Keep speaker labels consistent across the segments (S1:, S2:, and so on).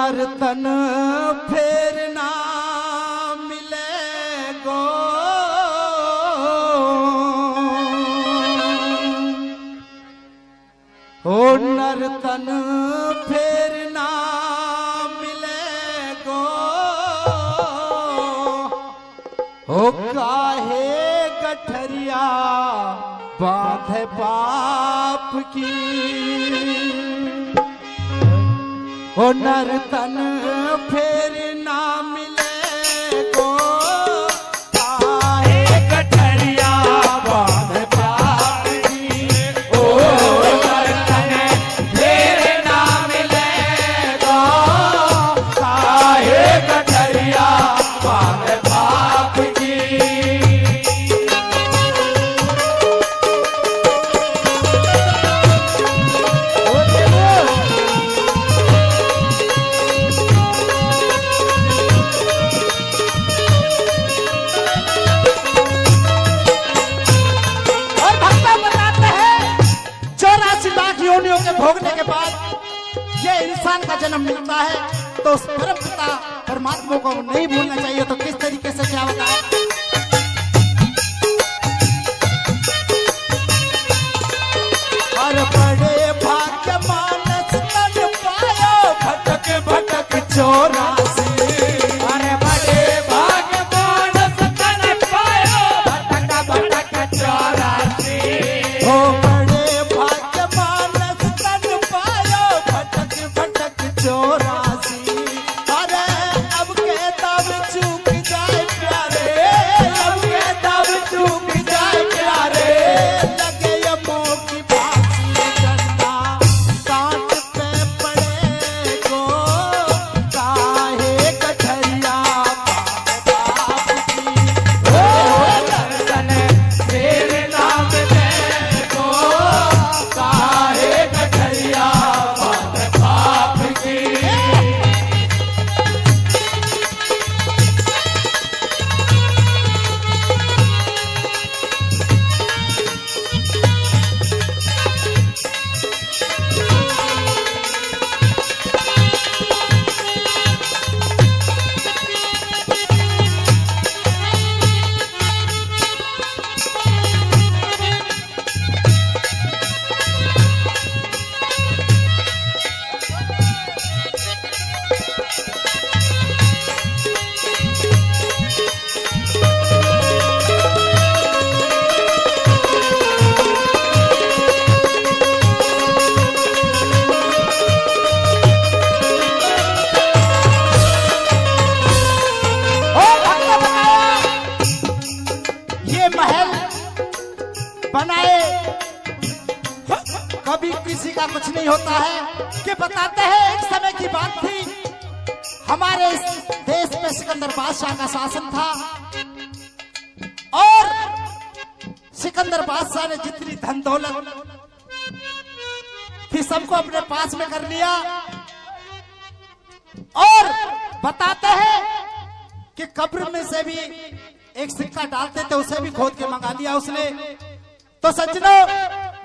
S1: नर्तन फिर ना मिलेगो, ओ नर्तन फिर ना मिलेगो, ओ काहे गठरिया बांधे पाप की, ओ नर्तन फिर ना मिलेगो, काहे गठरिया बांधे पाप की, ओ नर्तन फिर ना मिलेगो, काहे गठरिया बांधे पाप की। के भोगने के बाद ये इंसान का जन्म मिलता है तो उस परम पिता परमात्मा को नहीं भूलना चाहिए। तो किस तरीके से क्या बताया, और बड़े भाग्य मानस तन पायो भटक भटक चौरासी, अरे बड़े भाग्य मानस तन पायो भटक भटक चौरासी, ओ चौरासी, अरे अब के तब चूक जाए प्यारे, अब के तब चूक जाए प्यारे, लगे यमो की फांसी डंडा काट पे पड़ेगो, काहे गठरिया बाप की, ओ नर्तन फिर ना मिलेगो, काहे गठरिया बाप की। बनाए कभी किसी का कुछ नहीं होता है कि बताते हैं एक समय की बात थी, हमारे इस देश में सिकंदर बादशाह का शासन था और सिकंदर बादशाह ने जितनी धन दौलत थी सबको अपने पास में कर लिया। और बताते हैं कि कब्र में से भी एक सिक्का डालते थे, उसे भी खोद के मंगा लिया उसने। तो सज्जनों,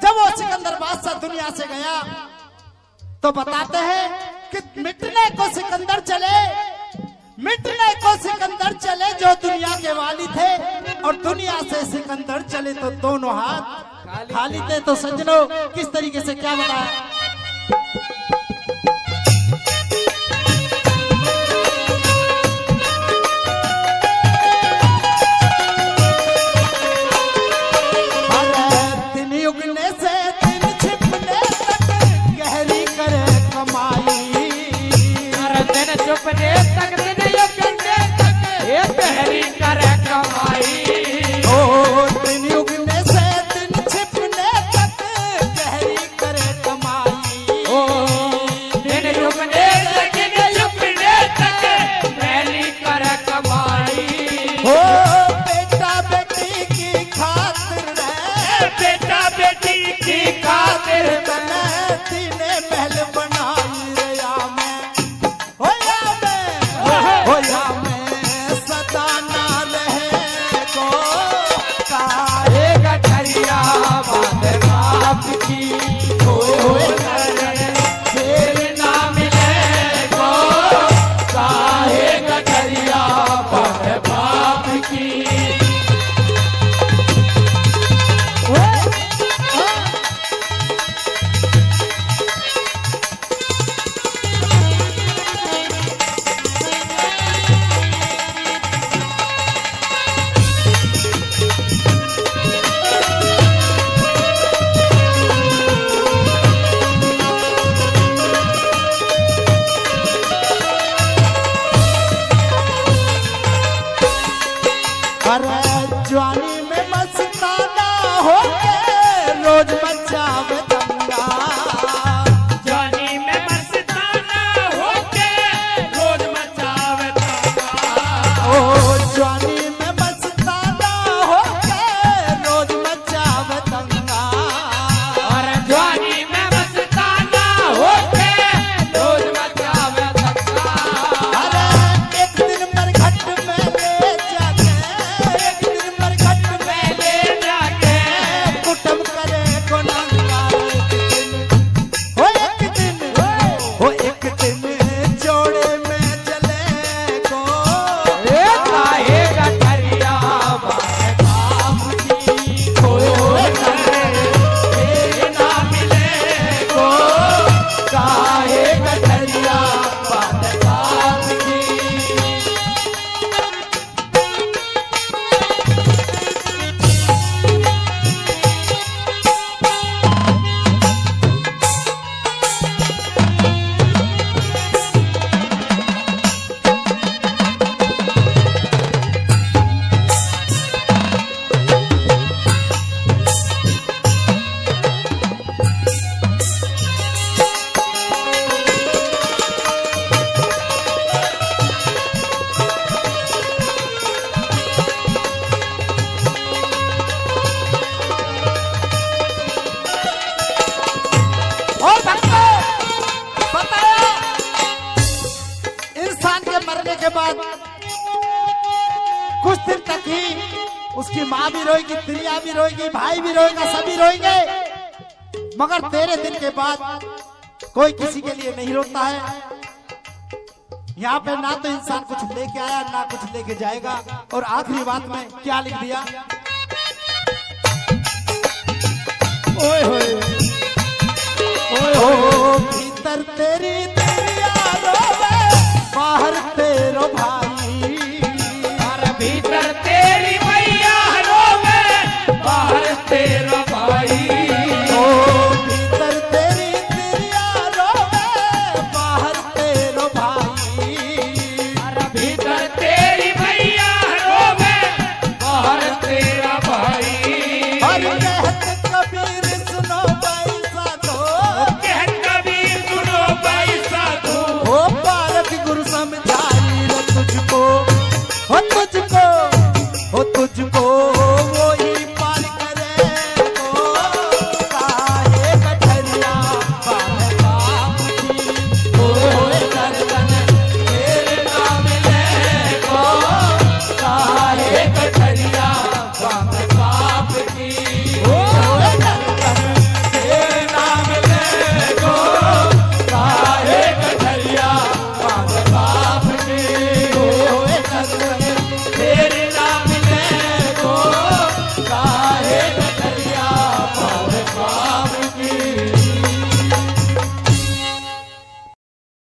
S1: जब वो सिकंदर बादशाह दुनिया से गया तो बताते हैं कि मिटने को सिकंदर चले, मिटने को सिकंदर चले जो दुनिया के वाली थे, और दुनिया से सिकंदर चले तो दोनों हाथ खाली थे। तो सज्जनों, किस तरीके से क्या बताया,
S2: चुपने तक गहरी करे कमाई,
S1: ओ दिन उगने से दिन छिपने तक गहरी करे कमाई, ओ रोज मचावे दंगा।
S2: जवानी में मस्ताना होके रोज मचावे दंगा।
S1: ओ जवानी में मस्ताना होके रोज मचावे दंगा।
S2: और जवानी में मस्ताना होके रोज मचावे दंगा।
S1: अरे एक दिन मरघट में ले जाके, एक दिन मरघट में
S2: ले जाके
S1: कुटुम करे को नंगा। एक दिन जोड़े में चले को
S2: काहे गठरिया बाय काम की को ना मिले को काहे गठरिया बाय काम की।
S1: और भक्तों बताया इंसान के मरने के बाद कुछ दिन तक ही उसकी माँ भी रोएगी, प्रिया भी रोएगी, भाई भी रोएगा, सभी रोएंगे, मगर तेरे दिन के बाद कोई किसी के लिए नहीं रोता है। यहाँ पे ना तो इंसान कुछ लेके आया ना कुछ लेके जाएगा। और आखिरी बात में क्या लिख दिया, ओए होए ओ भीतर तेरी